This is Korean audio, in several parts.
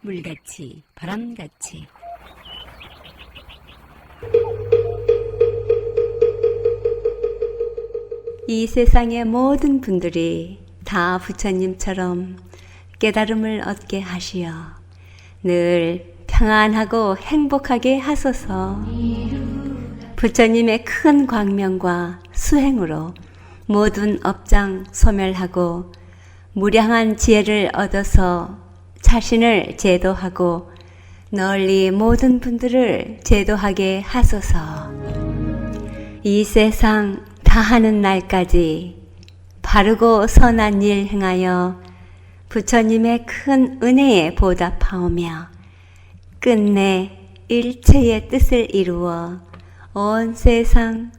물같이 바람같이 이 세상의 모든 분들이 다 부처님처럼 깨달음을 얻게 하시어 늘 평안하고 행복하게 하소서. 부처님의 큰 광명과 수행으로 모든 업장 소멸하고 무량한 지혜를 얻어서 자신을 제도하고 널리 모든 분들을 제도하게 하소서. 이 세상 다하는 날까지 바르고 선한 일 행하여 부처님의 큰 은혜에 보답하오며 끝내 일체의 뜻을 이루어 온 세상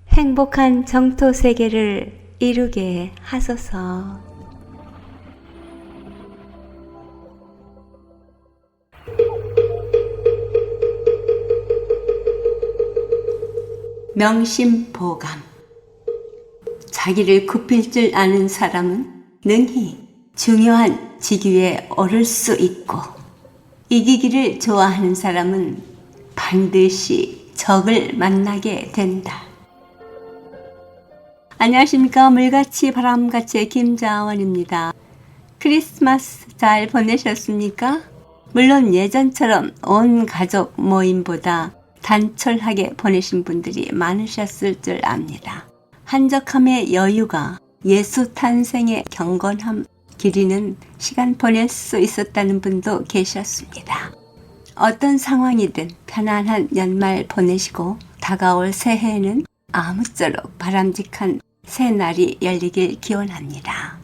행복한 정토 세계를 이루게 하소서. 명심보감. 자기를 굽힐 줄 아는 사람은 능히 중요한 직위에 오를 수 있고, 이기기를 좋아하는 사람은 반드시 적을 만나게 된다. 안녕하십니까. 물같이 바람같이 김자원입니다. 크리스마스 잘 보내셨습니까? 물론 예전처럼 온 가족 모임보다 단촐하게 보내신 분들이 많으셨을 줄 압니다. 한적함의 여유가 예수 탄생의 경건함 기리는 시간 보낼 수 있었다는 분도 계셨습니다. 어떤 상황이든 편안한 연말 보내시고 다가올 새해에는 아무쪼록 바람직한 새날이 열리길 기원합니다.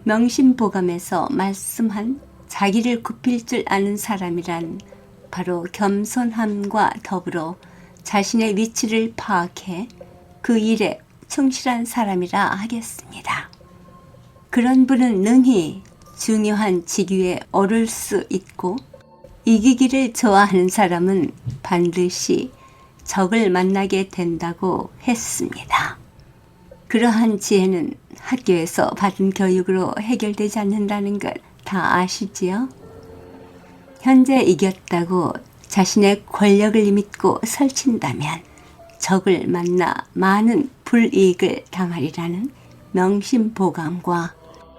명심보감에서 말씀한 자기를 굽힐 줄 아는 사람이란 바로 겸손함과 더불어 자신의 위치를 파악해 그 일에 충실한 사람이라 하겠습니다. 그런 분은 능히 중요한 직위에 오를 수 있고, 이기기를 좋아하는 사람은 반드시 적을 만나게 된다고 했습니다. 그러한 지혜는 학교에서 받은 교육으로 해결되지 않는다는 것 다 아시지요? 현재 이겼다고 자신의 권력을 믿고 설친다면 적을 만나 많은 불이익을 당하리라는 명심보감과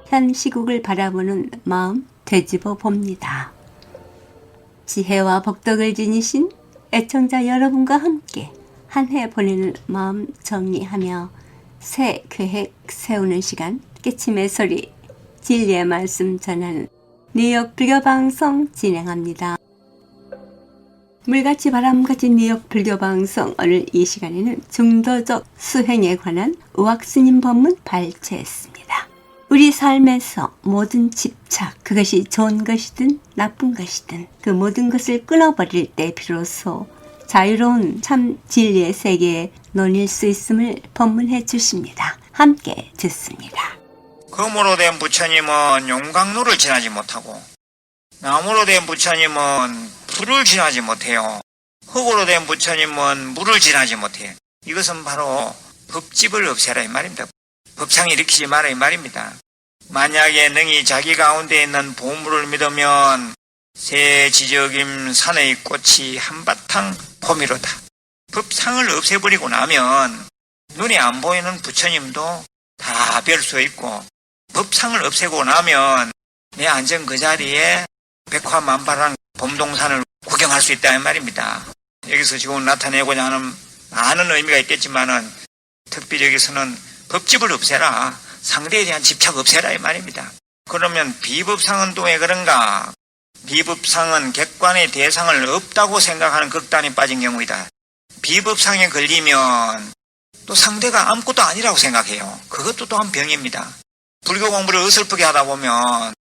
현 시국을 바라보는 마음 되짚어 봅니다. 지혜와 복덕을 지니신 애청자 여러분과 함께 한 해 보내는 마음 정리하며 새 계획 세우는 시간, 깨침의 소리, 진리의 말씀 전하는 뉴욕 불교방송 진행합니다. 물같이 바람같이 뉴욕 불교방송, 오늘 이 시간에는 중도적 수행에 관한 의학스님 법문 발췌했습니다. 우리 삶에서 모든 집착, 그것이 좋은 것이든 나쁜 것이든 그 모든 것을 끊어버릴 때 비로소 자유로운 참 진리의 세계에 논일 수 있음을 법문해 주십니다. 함께 듣습니다. 금으로 된 부처님은 용광로를 지나지 못하고, 나무로 된 부처님은 불을 지나지 못해요. 흙으로 된 부처님은 물을 지나지 못해요. 이것은 바로 법집을 없애라 이 말입니다. 법상을 일으키지 마라 이 말입니다. 만약에 능히 자기 가운데 있는 보물을 믿으면 새 지적임 산의 꽃이 한바탕 봄이로다. 법상을 없애버리고 나면 눈에 안 보이는 부처님도 다 뵐 수 있고, 법상을 없애고 나면 내 앉은 그 자리에 백화만발한 봄동산을 구경할 수 있다 이 말입니다. 여기서 지금 나타내고자 하는 많은 의미가 있겠지만은 특별히 여기서는 법집을 없애라, 상대에 대한 집착 없애라 이 말입니다. 그러면 비법상은 또 왜 그런가? 비법상은 객관의 대상을 없다고 생각하는 극단에 빠진 경우이다. 비법상에 걸리면 또 상대가 아무것도 아니라고 생각해요. 그것도 또한 병입니다. 불교 공부를 어설프게 하다 보면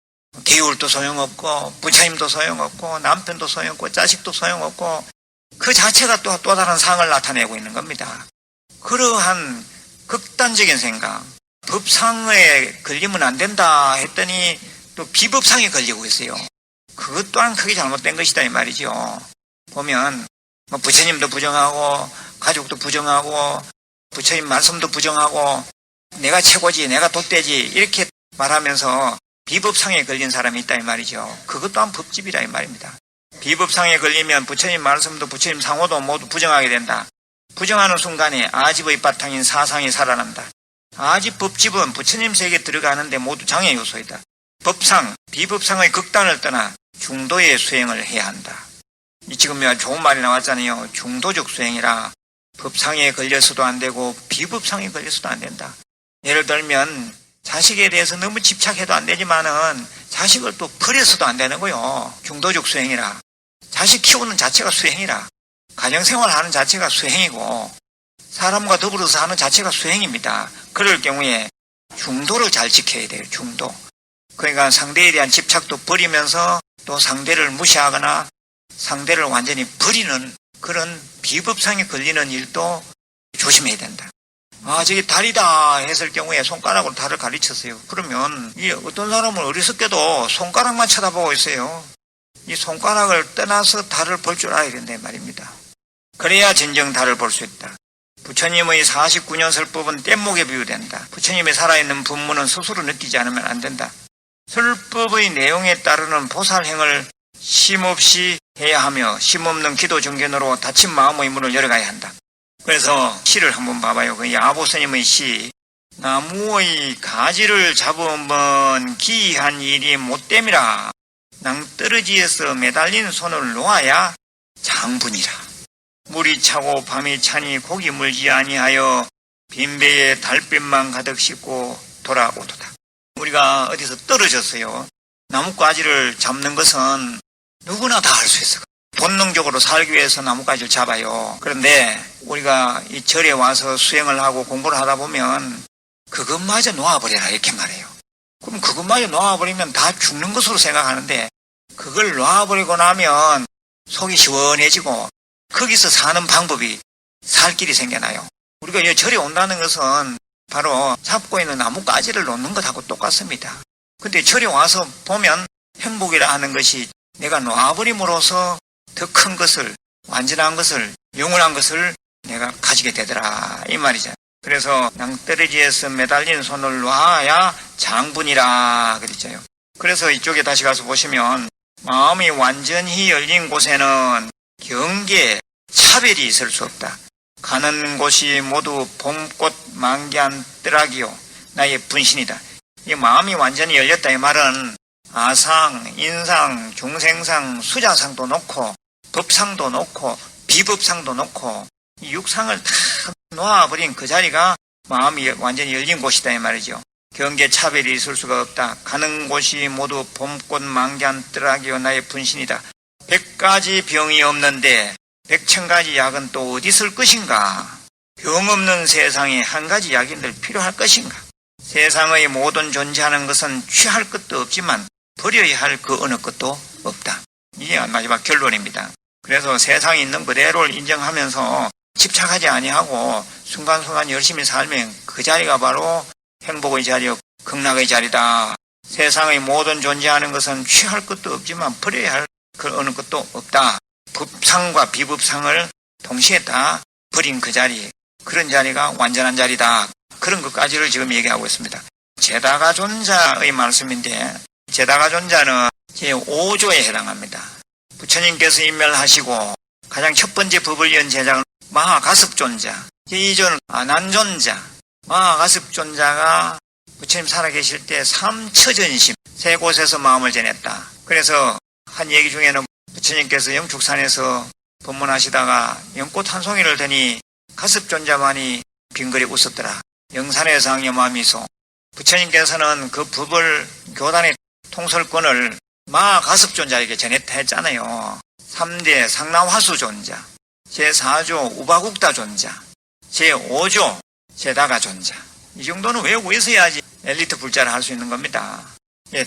개율도 소용없고, 부처님도 소용없고, 남편도 소용없고, 자식도 소용없고, 그 자체가 또 다른 상을 나타내고 있는 겁니다. 그러한 극단적인 생각, 법상에 걸리면 안 된다 했더니 또 비법상에 걸리고 있어요. 그것 또한 크게 잘못된 것이다 이 말이죠. 보면 부처님도 부정하고, 가족도 부정하고, 부처님 말씀도 부정하고, 내가 최고지, 내가 돛대지 이렇게 말하면서 비법상에 걸린 사람이 있다 이 말이죠. 그것 또한 법집이라 이 말입니다. 비법상에 걸리면 부처님 말씀도 부처님 상호도 모두 부정하게 된다. 부정하는 순간에 아집의 바탕인 사상이 살아난다. 아집 법집은 부처님 세계에 들어가는데 모두 장애 요소이다. 법상, 비법상의 극단을 떠나 중도의 수행을 해야 한다. 지금 좋은 말이 나왔잖아요. 중도적 수행이라 법상에 걸려서도 안 되고 비법상에 걸려서도 안 된다. 예를 들면 자식에 대해서 너무 집착해도 안 되지만은 자식을 또 버려서도 안 되는 거요. 중도적 수행이라. 자식 키우는 자체가 수행이라. 가정생활 하는 자체가 수행이고 사람과 더불어서 하는 자체가 수행입니다. 그럴 경우에 중도를 잘 지켜야 돼요. 중도. 그러니까 상대에 대한 집착도 버리면서 또 상대를 무시하거나 상대를 완전히 버리는 그런 비법상에 걸리는 일도 조심해야 된다. 저기 달이다 했을 경우에 손가락으로 달을 가르쳤어요. 그러면 이 어떤 사람은 어리석게도 손가락만 쳐다보고 있어요. 이 손가락을 떠나서 달을 볼 줄 알아야 된다 말입니다. 그래야 진정 달을 볼 수 있다. 부처님의 49년 설법은 뗏목에 비유된다. 부처님이 살아있는 분문은 스스로 느끼지 않으면 안 된다. 설법의 내용에 따르는 보살행을 쉼없이 해야 하며 쉼없는 기도 정견으로 닫힌 마음의 문을 열어가야 한다. 그래서 시를 한번 봐봐요. 그 야보스님의 시. 나무의 가지를 잡으면 기이한 일이 못됨이라. 낭떠러지에서 매달린 손을 놓아야 장분이라. 물이 차고 밤이 차니 고기 물지 아니하여 빈배에 달빛만 가득 싣고 돌아오도다. 우리가 어디서 떨어졌어요. 나뭇가지를 잡는 것은 누구나 다 할 수 있어요. 본능적으로 살기 위해서 나뭇가지를 잡아요. 그런데 우리가 이 절에 와서 수행을 하고 공부를 하다 보면 그것마저 놓아버려라 이렇게 말해요. 그럼 그것마저 놓아버리면 다 죽는 것으로 생각하는데 그걸 놓아버리고 나면 속이 시원해지고 거기서 사는 방법이 살 길이 생겨나요. 우리가 이 절에 온다는 것은 바로 잡고 있는 나뭇가지를 놓는 것하고 똑같습니다. 근데 절에 와서 보면 행복이라 하는 것이 내가 놓아버림으로써 더 큰 것을, 완전한 것을, 영원한 것을 내가 가지게 되더라 이 말이죠. 그래서 낭떠러지에서 매달린 손을 놔야 장분이라 그랬죠. 그래서 이쪽에 다시 가서 보시면 마음이 완전히 열린 곳에는 경계, 차별이 있을 수 없다. 가는 곳이 모두 봄꽃 만개한 뜨락이요 나의 분신이다. 이 마음이 완전히 열렸다 이 말은 아상, 인상, 중생상, 수자상도 놓고 법상도 놓고 비법상도 놓고 이 육상을 다 놓아버린 그 자리가 마음이 완전히 열린 곳이다 이 말이죠. 경계 차별이 있을 수가 없다. 가는 곳이 모두 봄꽃 만개한 뜨락이요 나의 분신이다. 100가지 병이 없는데 100,000가지 약은 또 어디 있을 것인가? 병 없는 세상에 한 가지 약이 늘 필요할 것인가? 세상의 모든 존재하는 것은 취할 것도 없지만 버려야 할 그 어느 것도 없다. 이게 마지막 결론입니다. 그래서 세상에 있는 그대로를 인정하면서 집착하지 아니하고 순간순간 열심히 살면 그 자리가 바로 행복의 자리요 극락의 자리다. 세상의 모든 존재하는 것은 취할 것도 없지만 버려야 할 그 어느 것도 없다. 법상과 비법상을 동시에 다 버린 그 자리, 그런 자리가 완전한 자리다. 그런 것까지를 지금 얘기하고 있습니다. 제다가존자의 말씀인데 제다가존자는 제5조에 해당합니다. 부처님께서 인멸하시고 가장 첫 번째 법을 이은 제자는 마하가섭존자, 제2조는 아난존자. 마하가섭존자가 부처님 살아계실 때 삼처전심, 세 곳에서 마음을 전했다. 그래서 한 얘기 중에는 부처님께서 영축산에서 법문하시다가 연꽃 한 송이를 드니 가섭존자만이 빙그리 웃었더라. 영산에서 항염하미소. 부처님께서는 그 법을 교단의 통솔권을 마하가섭존자에게 전했다 했잖아요. 3대 상나화수존자, 제4조 우바국다존자, 제5조 제다가존자. 이 정도는 외우고 있어야지 엘리트 불자를 할 수 있는 겁니다.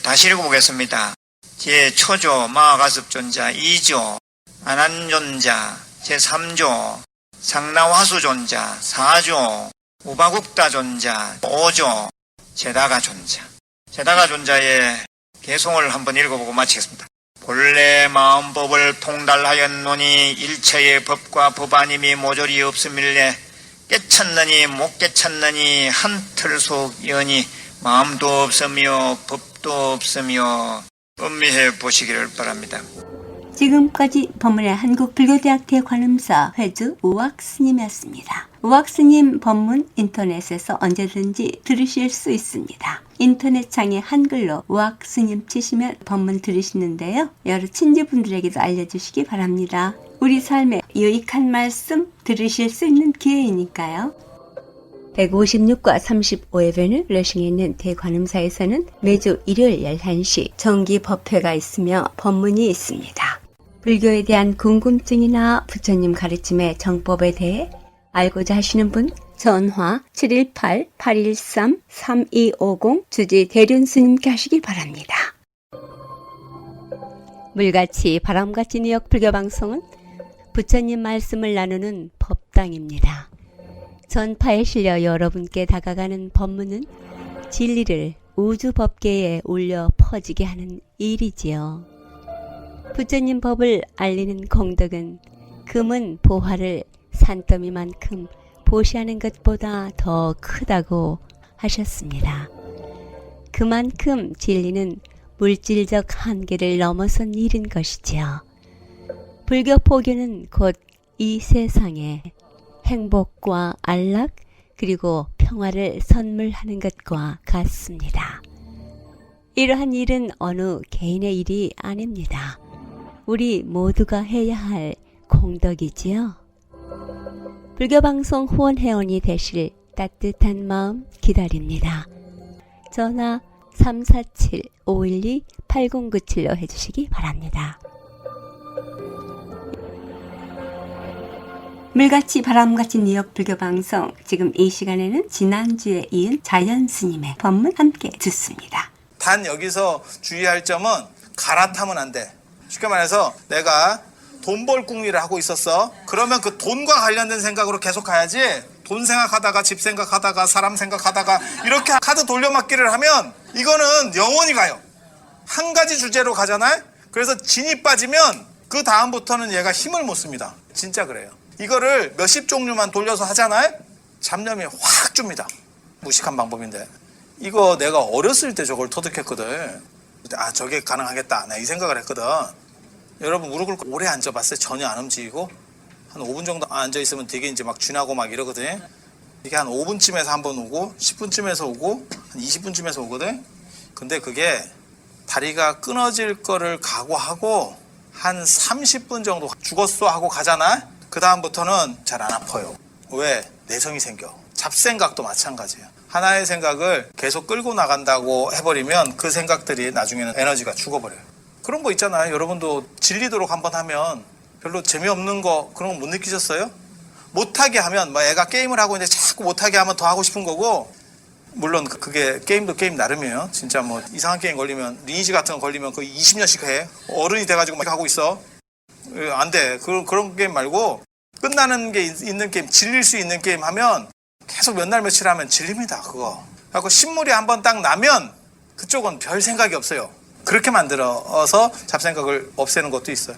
다시 읽어보겠습니다. 제 초조 마하가섭존자, 2조 아난존자, 제3조 상나화수존자, 4조 우바국다존자, 5조 제다가존자. 제다가존자의 개송을 한번 읽어보고 마치겠습니다. 본래 마음법을 통달하였노니 일체의 법과 법아님이 모조리 없음일래 깨쳤느니 못 깨쳤느니 한틀 속 여니 마음도 없으며 법 법도 없으며 음미해 보시기를 바랍니다. 지금까지 법문의 한국불교대학대 관음사 회주 우악스님이었습니다. 우악스님 법문 인터넷에서 언제든지 들으실 수 있습니다. 인터넷 창에 한글로 우악스님 치시면 법문 들으시는데요. 여러 친지분들에게도 알려주시기 바랍니다. 우리 삶에 유익한 말씀 들으실 수 있는 기회이니까요. 156과 35회변을 러싱에 있는 대관음사에서는 매주 일요일 11시 정기 법회가 있으며 법문이 있습니다. 불교에 대한 궁금증이나 부처님 가르침의 정법에 대해 알고자 하시는 분 전화 718-813-3250 주지 대륜스님께 하시기 바랍니다. 물같이 바람같이 뉴욕 불교방송은 부처님 말씀을 나누는 법당입니다. 전파에 실려 여러분께 다가가는 법문은 진리를 우주 법계에 울려 퍼지게 하는 일이지요. 부처님 법을 알리는功德은 금은 보화를 산더미만큼 보시하는 것보다 더 크다고 하셨습니다. 그만큼 진리는 물질적 한계를 넘어선 일인 것이지요. 불교 포교는 곧 이 세상에 행복과 안락 그리고 평화를 선물하는 것과 같습니다. 이러한 일은 어느 개인의 일이 아닙니다. 우리 모두가 해야 할 공덕이지요. 불교방송 후원회원이 되실 따뜻한 마음 기다립니다. 전화 347-512-8097로 해주시기 바랍니다. 물같이 바람같이 뉴욕 불교방송, 지금 이 시간에는 지난주에 이은 자연스님의 법문 함께 듣습니다. 단 여기서 주의할 점은 갈아타면 안 돼. 쉽게 말해서 내가 돈 벌 궁리를 하고 있었어. 그러면 그 돈과 관련된 생각으로 계속 가야지. 돈 생각하다가 집 생각하다가 사람 생각하다가 이렇게 카드 돌려막기를 하면 이거는 영원히 가요. 한 가지 주제로 가잖아요. 그래서 진이 빠지면 그 다음부터는 얘가 힘을 못 씁니다. 진짜 그래요. 이거를 몇십 종류만 돌려서 하잖아요. 잡념이 확 줍니다. 무식한 방법인데 이거 내가 어렸을 때 저걸 터득했거든. 아, 저게 가능하겠다. 나 이 생각을 했거든. 여러분 무릎 꿇고 오래 앉아봤어요? 전혀 안 움직이고 한 5분 정도 앉아있으면 되게 이제 막 쥐나고 막 이러거든. 이게 한 5분쯤에서 한 번 오고 10분쯤에서 오고 한 20분쯤에서 오거든. 근데 그게 다리가 끊어질 거를 각오하고 한 30분 정도 죽었어 하고 가잖아. 그 다음부터는 잘 안 아파요. 왜? 내성이 생겨. 잡생각도 마찬가지예요. 하나의 생각을 계속 끌고 나간다고 해버리면 그 생각들이 나중에는 에너지가 죽어버려요. 그런 거 있잖아요. 여러분도 질리도록 한번 하면 별로 재미없는 거 그런 거 못 느끼셨어요? 못하게 하면 뭐 애가 게임을 하고 있는데 자꾸 못하게 하면 더 하고 싶은 거고, 물론 그게 게임도 게임 나름이에요. 진짜 뭐 이상한 게임 걸리면 리니지 같은 거 걸리면 거의 20년씩 해. 어른이 돼가지고 막 하고 있어. 안 돼. 그런 게임 말고 끝나는 게 있는 게임, 질릴 수 있는 게임 하면 계속 몇 날 며칠 하면 질립니다. 그거. 그래서 신물이 한번 딱 나면 그쪽은 별 생각이 없어요. 그렇게 만들어서 잡생각을 없애는 것도 있어요.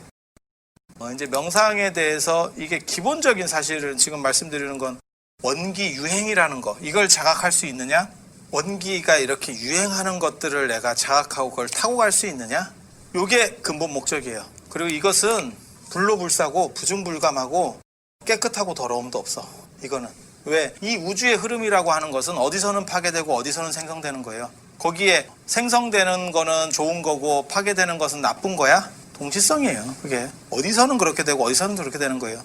이제 명상에 대해서 이게 기본적인 사실은 지금 말씀드리는 건 원기 유행이라는 거, 이걸 자각할 수 있느냐? 원기가 이렇게 유행하는 것들을 내가 자각하고 그걸 타고 갈 수 있느냐? 이게 근본 목적이에요. 그리고 이것은 불로불사고 부중불감하고 깨끗하고 더러움도 없어. 이거는 왜? 이 우주의 흐름이라고 하는 것은 어디서는 파괴되고 어디서는 생성되는 거예요. 거기에 생성되는 거는 좋은 거고 파괴되는 것은 나쁜 거야? 동시성이에요. 그게 어디서는 그렇게 되고 어디서는 그렇게 되는 거예요.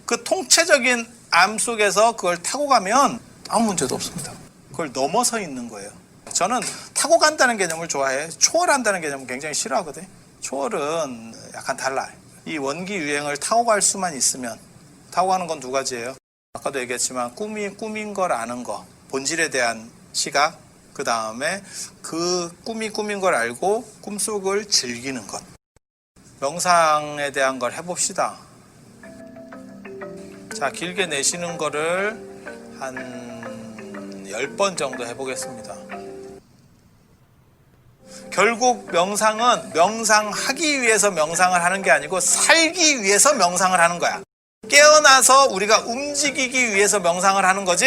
그 통체적인 암 속에서 그걸 타고 가면 아무 문제도 없습니다. 그걸 넘어서 있는 거예요. 저는 타고 간다는 개념을 좋아해. 초월한다는 개념은 굉장히 싫어하거든. 초월은 약간 달라요. 이 원기 유행을 타고 갈 수만 있으면, 타고 가는 건 두 가지예요. 아까도 얘기했지만 꿈이 꿈인 걸 아는 거, 본질에 대한 시각, 그 다음에 그 꿈이 꿈인 걸 알고 꿈속을 즐기는 것. 명상에 대한 걸 해봅시다. 자, 길게 내쉬는 거를 한 10번 정도 해보겠습니다. 결국 명상은 명상하기 위해서 명상을 하는 게 아니고 살기 위해서 명상을 하는 거야. 깨어나서 우리가 움직이기 위해서 명상을 하는 거지,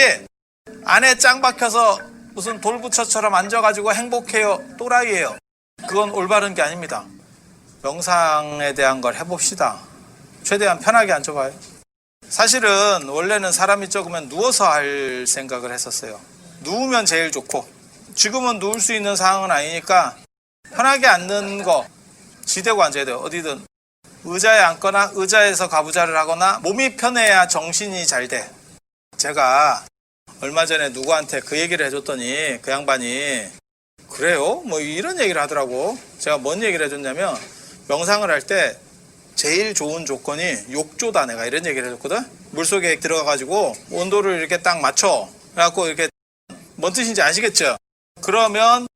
안에 짱 박혀서 무슨 돌부처처럼 앉아가지고 행복해요. 또라이예요. 그건 올바른 게 아닙니다. 명상에 대한 걸 해봅시다. 최대한 편하게 앉아봐요. 사실은 원래는 사람이 적으면 누워서 할 생각을 했었어요. 누우면 제일 좋고, 지금은 누울 수 있는 상황은 아니니까 편하게 앉는 거, 지대고 앉아야 돼요. 어디든. 의자에 앉거나 의자에서 가부좌를 하거나 몸이 편해야 정신이 잘 돼. 제가 얼마 전에 누구한테 그 얘기를 해줬더니 그 양반이 그래요? 뭐 이런 얘기를 하더라고. 제가 뭔 얘기를 해줬냐면 명상을 할 때 제일 좋은 조건이 욕조다. 내가 이런 얘기를 해줬거든. 물속에 들어가가지고 온도를 이렇게 딱 맞춰. 그래갖고 이렇게 뭔 뜻인지 아시겠죠? 그러면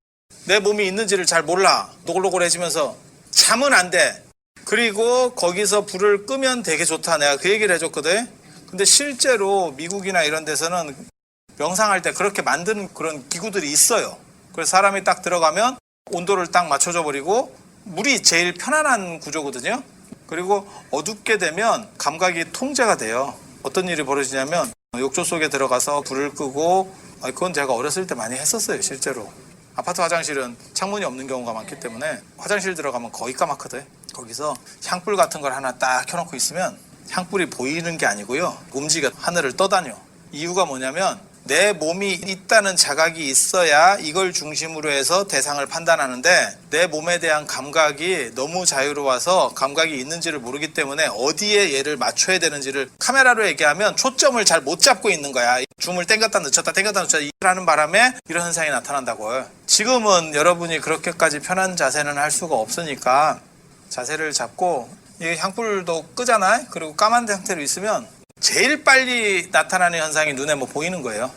내 몸이 있는지를 잘 몰라. 노골노골해지면서 잠은 안 돼. 그리고 거기서 불을 끄면 되게 좋다. 내가 그 얘기를 해줬거든. 근데 실제로 미국이나 이런 데서는 명상할 때 그렇게 만드는 그런 기구들이 있어요. 그래서 사람이 딱 들어가면 온도를 딱 맞춰줘 버리고 물이 제일 편안한 구조거든요. 그리고 어둡게 되면 감각이 통제가 돼요. 어떤 일이 벌어지냐면 욕조 속에 들어가서 불을 끄고, 그건 제가 어렸을 때 많이 했었어요. 실제로. 아파트 화장실은 창문이 없는 경우가 많기 때문에 화장실 들어가면 거의 까맣거든. 거기서 향불 같은 걸 하나 딱 켜놓고 있으면 향불이 보이는 게 아니고요, 움직여 하늘을 떠다녀. 이유가 뭐냐면 내 몸이 있다는 자각이 있어야 이걸 중심으로 해서 대상을 판단하는데, 내 몸에 대한 감각이 너무 자유로워서 감각이 있는지를 모르기 때문에 어디에 얘를 맞춰야 되는지를, 카메라로 얘기하면 초점을 잘 못 잡고 있는 거야. 줌을 땡겼다 늦췄다 땡겼다 늦췄다 하는 바람에 이런 현상이 나타난다고요. 지금은 여러분이 그렇게까지 편한 자세는 할 수가 없으니까 자세를 잡고, 이 향불도 끄잖아요. 그리고 까만 상태로 있으면 제일 빨리 나타나는 현상이 눈에 뭐 보이는 거예요.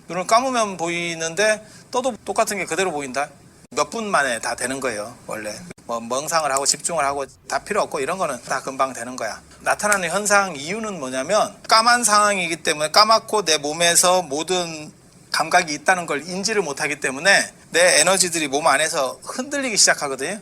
눈을 감으면 보이는데 떠도 똑같은 게 그대로 보인다. 몇 분 만에 다 되는 거예요. 원래 뭐 명상을 하고 집중을 하고 다 필요 없고 이런 거는 다 금방 되는 거야. 나타나는 현상 이유는 뭐냐면 까만 상황이기 때문에, 까맣고 내 몸에서 모든 감각이 있다는 걸 인지를 못하기 때문에 내 에너지들이 몸 안에서 흔들리기 시작하거든요.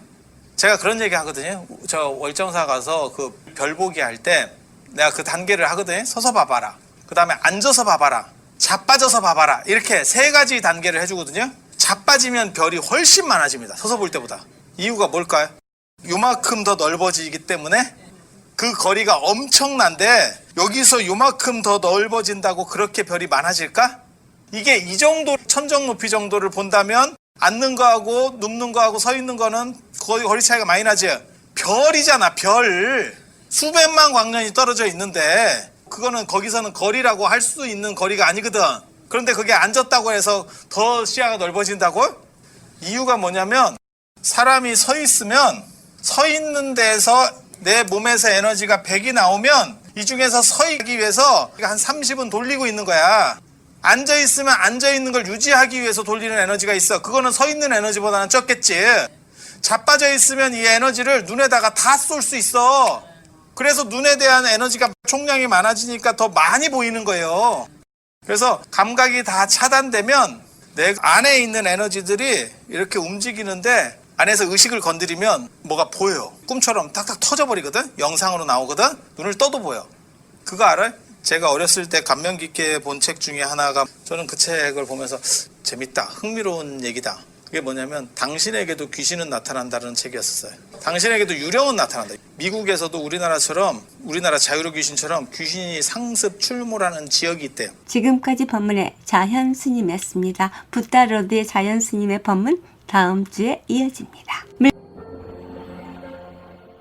제가 그런 얘기 하거든요. 저 월정사 가서 그 별 보기 할 때 내가 그 단계를 하거든요. 서서 봐봐라. 그 다음에 앉아서 봐봐라. 자빠져서 봐봐라. 이렇게 3가지 단계를 해주거든요. 자빠지면 별이 훨씬 많아집니다. 서서 볼 때보다. 이유가 뭘까요? 요만큼 더 넓어지기 때문에 그 거리가 엄청난데, 여기서 요만큼 더 넓어진다고 그렇게 별이 많아질까? 이게 이 정도 천정 높이 정도를 본다면 앉는 거하고 눕는 거하고 서 있는 거는 거의 거리 차이가 많이 나지. 별이잖아, 별. 수백만 광년이 떨어져 있는데 그거는 거기서는 거리라고 할 수 있는 거리가 아니거든. 그런데 그게 앉았다고 해서 더 시야가 넓어진다고? 이유가 뭐냐면 사람이 서 있으면 서 있는 데에서 내 몸에서 에너지가 100이 나오면 이 중에서 서 있기 위해서 한 30은 돌리고 있는 거야. 앉아 있으면 앉아 있는 걸 유지하기 위해서 돌리는 에너지가 있어. 그거는 서 있는 에너지보다는 적겠지. 자빠져 있으면 이 에너지를 눈에다가 다 쏠 수 있어. 그래서 눈에 대한 에너지가 총량이 많아지니까 더 많이 보이는 거예요. 그래서 감각이 다 차단되면 내 안에 있는 에너지들이 이렇게 움직이는데, 안에서 의식을 건드리면 뭐가 보여요. 꿈처럼 탁탁 터져버리거든. 영상으로 나오거든. 눈을 떠도 보여. 그거 알아요? 제가 어렸을 때 감명 깊게 본 책 중에 하나가, 저는 그 책을 보면서 재밌다, 흥미로운 얘기다. 그게 뭐냐면 당신에게도 귀신은 나타난다는 책이었어요. 당신에게도 유령은 나타난다. 미국에서도 우리나라처럼, 우리나라 자유로 귀신처럼 귀신이 상습 출몰하는 지역이 있대요. 지금까지 법문의 자현 스님이었습니다. 붓다로드의 자현 스님의 법문 다음 주에 이어집니다.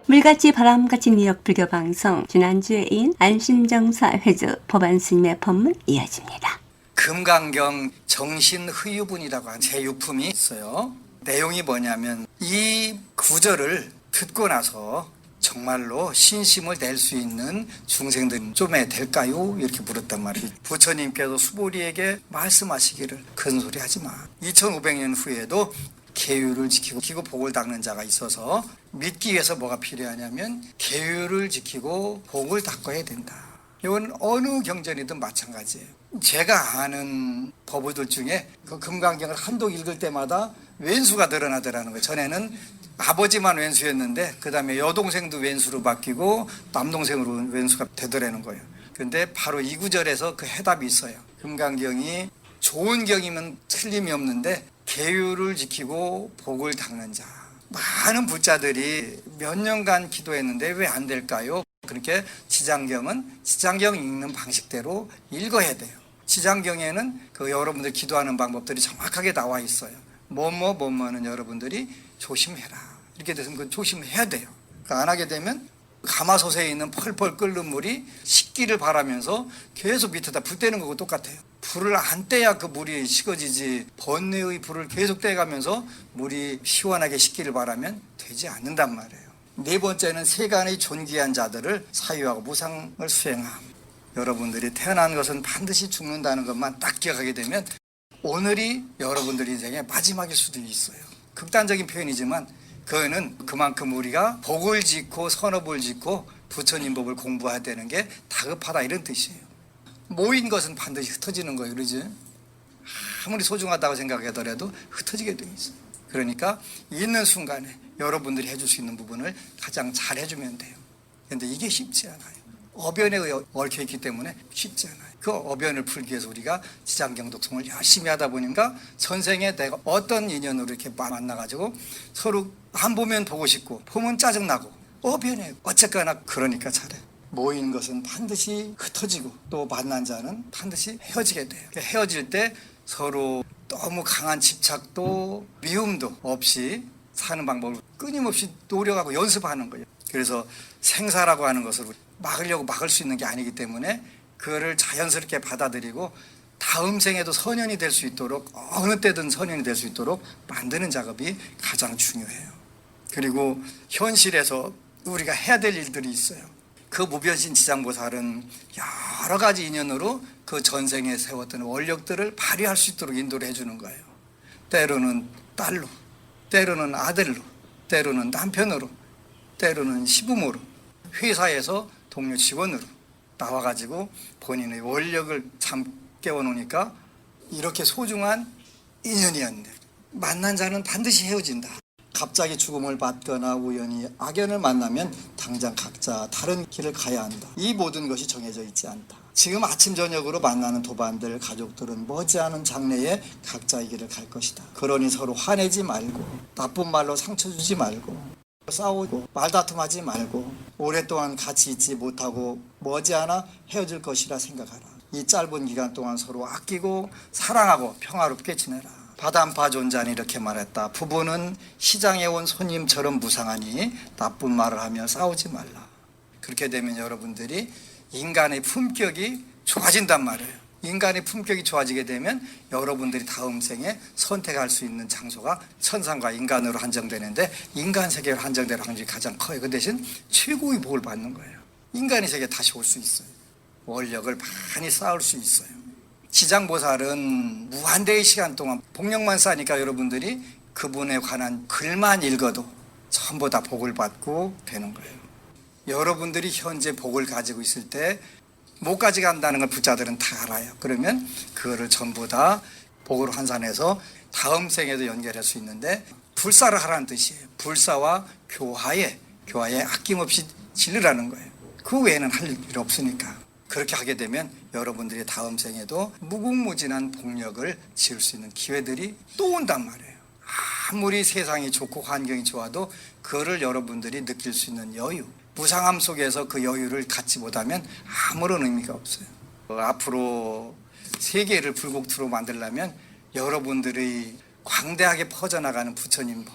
물같이 바람같이 뉴욕 불교 방송, 지난주에 이은 안심정사 회주 법안 스님의 법문 이어집니다. 금강경 정신흐유분이라고 하는 제6품이 있어요. 내용이 뭐냐면 이 구절을 듣고 나서 정말로 신심을 낼 수 있는 중생들은 좀 될까요? 이렇게 물었단 말이에요. 부처님께서 수보리에게 말씀하시기를 큰소리 하지 마. 2500년 후에도 계율을 지키고 복을 닦는 자가 있어서 믿기 위해서 뭐가 필요하냐면 계율을 지키고 복을 닦아야 된다. 이건 어느 경전이든 마찬가지예요. 제가 아는 법우들 중에 그 금강경을 한독 읽을 때마다 왼수가 늘어나더라는 거예요. 전에는 아버지만 왼수였는데 그 다음에 여동생도 왼수로 바뀌고 남동생으로 왼수가 되더라는 거예요. 그런데 바로 이 구절에서 그 해답이 있어요. 금강경이 좋은 경이면 틀림이 없는데 계율을 지키고 복을 닦는 자. 많은 불자들이 몇 년간 기도했는데 왜 안 될까요? 그렇게 지장경은 지장경 읽는 방식대로 읽어야 돼요. 지장경에는 그 여러분들 기도하는 방법들이 정확하게 나와 있어요. 뭐는 여러분들이 조심해라. 이렇게 돼서 그 조심해야 돼요. 그러니까 안 하게 되면 가마솥에 있는 펄펄 끓는 물이 식기를 바라면서 계속 밑에다 불 떼는 거고 똑같아요. 불을 안 떼야 그 물이 식어지지, 번뇌의 불을 계속 떼가면서 물이 시원하게 식기를 바라면 되지 않는단 말이에요. 네 번째는 세간의 존귀한 자들을 사유하고 무상을 수행함. 여러분들이 태어난 것은 반드시 죽는다는 것만 딱 기억하게 되면 오늘이 여러분들 인생의 마지막일 수도 있어요. 극단적인 표현이지만 그거는 그만큼 우리가 복을 짓고 선업을 짓고 부처님 법을 공부해야 되는 게 다급하다 이런 뜻이에요. 모인 것은 반드시 흩어지는 거예요. 그러지? 아무리 소중하다고 생각하더라도 흩어지게 돼 있어요. 그러니까 있는 순간에 여러분들이 해줄 수 있는 부분을 가장 잘 해주면 돼요. 그런데 이게 쉽지 않아요. 어변에 얽혀있기 때문에 쉽지 않아요. 그 어변을 풀기 위해서 우리가 지장경 독송을 열심히 하다 보니까 선생에 내가 어떤 인연으로 이렇게 만나가지고 서로 안 보면 보고 싶고 보면 짜증나고 어변에 어쨌거나 그러니까 잘해. 모인 것은 반드시 흩어지고 또 만난 자는 반드시 헤어지게 돼요. 헤어질 때 서로 너무 강한 집착도 미움도 없이 사는 방법을 끊임없이 노력하고 연습하는 거예요. 그래서 생사라고 하는 것을 막으려고 막을 수 있는 게 아니기 때문에 그거를 자연스럽게 받아들이고 다음 생에도 선현이 될 수 있도록 어느 때든 선현이 될 수 있도록 만드는 작업이 가장 중요해요. 그리고 현실에서 우리가 해야 될 일들이 있어요. 그 무변신 지장보살은 여러 가지 인연으로 그 전생에 세웠던 원력들을 발휘할 수 있도록 인도를 해주는 거예요. 때로는 딸로, 때로는 아들로, 때로는 남편으로, 때로는 시부모로, 회사에서 동료 직원으로 나와가지고 본인의 원력을 참 깨워놓으니까 이렇게 소중한 인연이었는데 만난 자는 반드시 헤어진다. 갑자기 죽음을 받거나 우연히 악연을 만나면 당장 각자 다른 길을 가야 한다. 이 모든 것이 정해져 있지 않다. 지금 아침 저녁으로 만나는 도반들 가족들은 머지않은 장래에 각자의 길을 갈 것이다. 그러니 서로 화내지 말고 나쁜 말로 상처 주지 말고 싸우고 말다툼하지 말고 오랫동안 같이 있지 못하고 머지않아 헤어질 것이라 생각하라. 이 짧은 기간 동안 서로 아끼고 사랑하고 평화롭게 지내라. 바담파 존자는 이렇게 말했다. 부부는 시장에 온 손님처럼 무상하니 나쁜 말을 하며 싸우지 말라. 그렇게 되면 여러분들이 인간의 품격이 좋아진단 말이에요. 인간의 품격이 좋아지게 되면 여러분들이 다음 생에 선택할 수 있는 장소가 천상과 인간으로 한정되는데 인간 세계로 한정될 확률이 가장 커요. 그 대신 최고의 복을 받는 거예요. 인간의 세계에 다시 올 수 있어요. 원력을 많이 쌓을 수 있어요. 지장보살은 무한대의 시간 동안 복력만 쌓으니까 여러분들이 그분에 관한 글만 읽어도 전부 다 복을 받고 되는 거예요. 여러분들이 현재 복을 가지고 있을 때 못 가져간다는 걸 부자들은 다 알아요. 그러면 그거를 전부 다 복으로 환산해서 다음 생에도 연결할 수 있는데 불사를 하라는 뜻이에요. 불사와 교화에 아낌없이 지르라는 거예요. 그 외에는 할 일 없으니까. 그렇게 하게 되면 여러분들이 다음 생에도 무궁무진한 복력을 지을 수 있는 기회들이 또 온단 말이에요. 아무리 세상이 좋고 환경이 좋아도 그거를 여러분들이 느낄 수 있는 여유, 무상함 속에서 그 여유를 갖지 못하면 아무런 의미가 없어요. 앞으로 세계를 불국토로 만들려면 여러분들이 광대하게 퍼져나가는 부처님 법,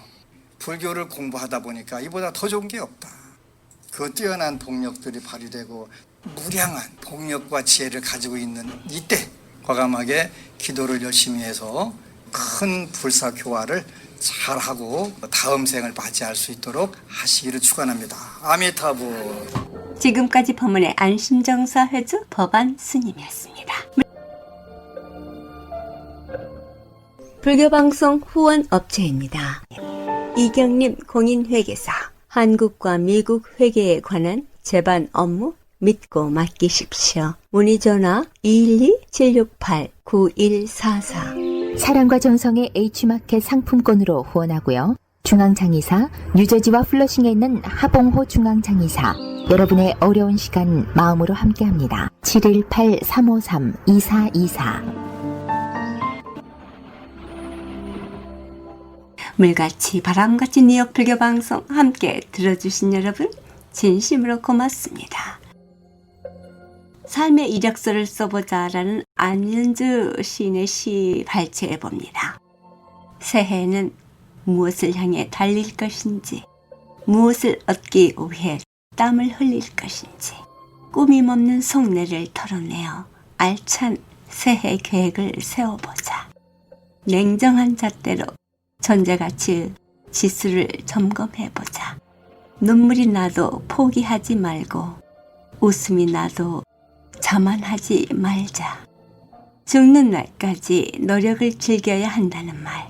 불교를 공부하다 보니까 이보다 더 좋은 게 없다. 그 뛰어난 복력들이 발휘되고 무량한 복력과 지혜를 가지고 있는 이때 과감하게 기도를 열심히 해서 큰 불사 교화를 잘하고 다음 생을 맞이할 수 있도록 하시기를 축원합니다. 아미타불. 지금까지 법문의 안심정서 회주 법안 스님이었습니다. 불교방송 후원업체입니다. 이경림 공인회계사, 한국과 미국 회계에 관한 재반 업무 믿고 맡기십시오. 문의전화 212-768-9144. 사랑과 정성의 H마켓 상품권으로 후원하고요. 중앙장의사, 뉴저지와 플러싱에 있는 하봉호 중앙장의사, 여러분의 어려운 시간 마음으로 함께합니다. 718-353-2424 물같이 바람같이 뉴욕 불교 방송 함께 들어주신 여러분 진심으로 고맙습니다. 삶의 이력서를 써보자라는 안윤주 시인의 시 발췌해봅니다. 새해에는 무엇을 향해 달릴 것인지, 무엇을 얻기 위해 땀을 흘릴 것인지, 꾸밈 없는 속내를 털어내어 알찬 새해 계획을 세워보자. 냉정한 잣대로 존재가치 지수를 점검해보자. 눈물이 나도 포기하지 말고 웃음이 나도 자만하지 말자. 죽는 날까지 노력을 즐겨야 한다는 말.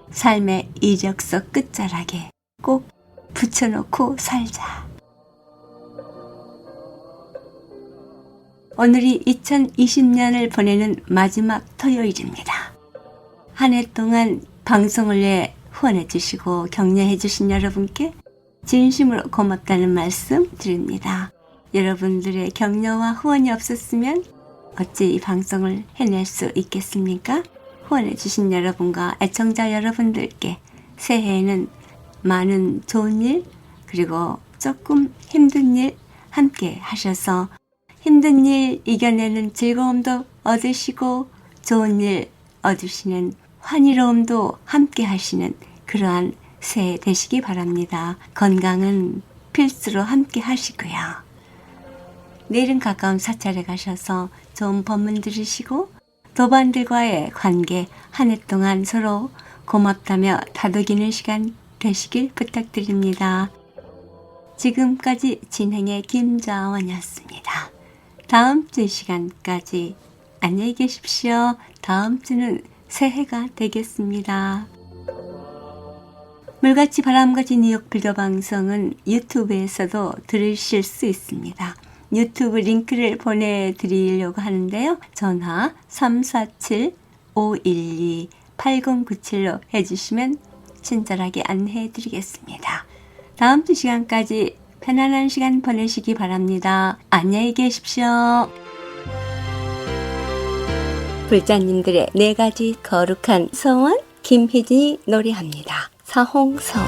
삶의 이력서 끝자락에 꼭 붙여놓고 살자. 오늘이 2020년을 보내는 마지막 토요일입니다. 한 해 동안 방송을 위해 후원해 주시고 격려해 주신 여러분께 진심으로 고맙다는 말씀 드립니다. 여러분들의 격려와 후원이 없었으면 어찌 이 방송을 해낼 수 있겠습니까? 후원해 주신 여러분과 애청자 여러분들께 새해에는 많은 좋은 일 그리고 조금 힘든 일 함께 하셔서 힘든 일 이겨내는 즐거움도 얻으시고 좋은 일 얻으시는 환희로움도 함께 하시는 그러한 새해 되시기 바랍니다. 건강은 필수로 함께 하시고요. 내일은 가까운 사찰에 가셔서 좋은 법문 들으시고 도반들과의 관계 한 해 동안 서로 고맙다며 다독이는 시간 되시길 부탁드립니다. 지금까지 진행의 김자원이었습니다. 다음 주 시간까지 안녕히 계십시오. 다음 주는 새해가 되겠습니다. 물같이 바람같이 뉴욕 불교 방송은 유튜브에서도 들으실 수 있습니다. 유튜브 링크를 보내드리려고 하는데요. 전화 347-512-8097로 해주시면 친절하게 안내해드리겠습니다. 다음 주 시간까지 편안한 시간 보내시기 바랍니다. 안녕히 계십시오. 불자님들의 4가지 거룩한 소원 김희진이 노래합니다. 사홍서원.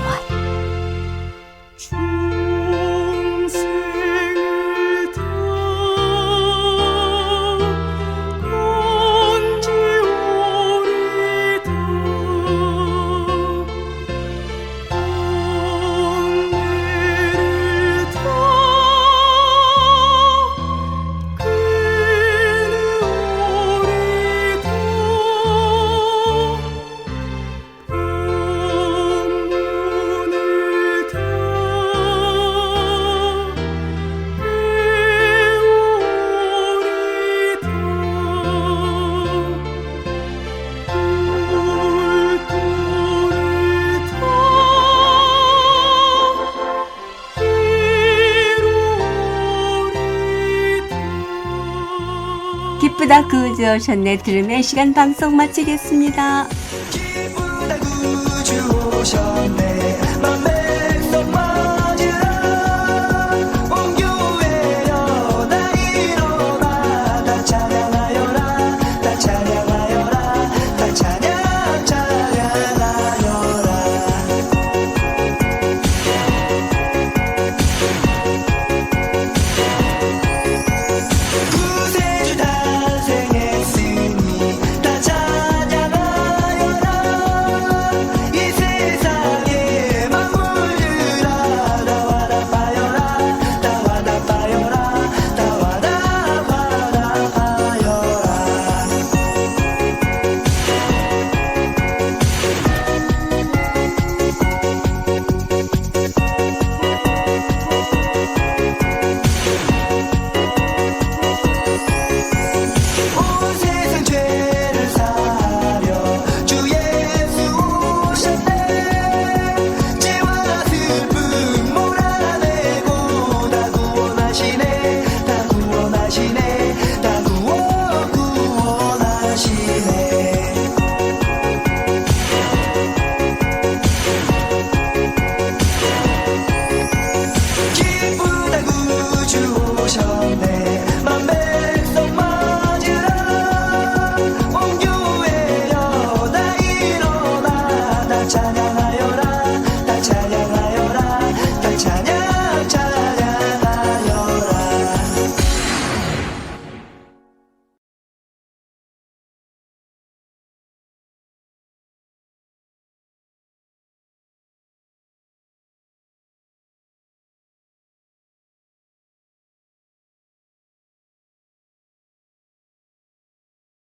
기쁘다 구주오셨네 들으면 시간 방송 마치겠습니다. 기쁘다 구주오셨네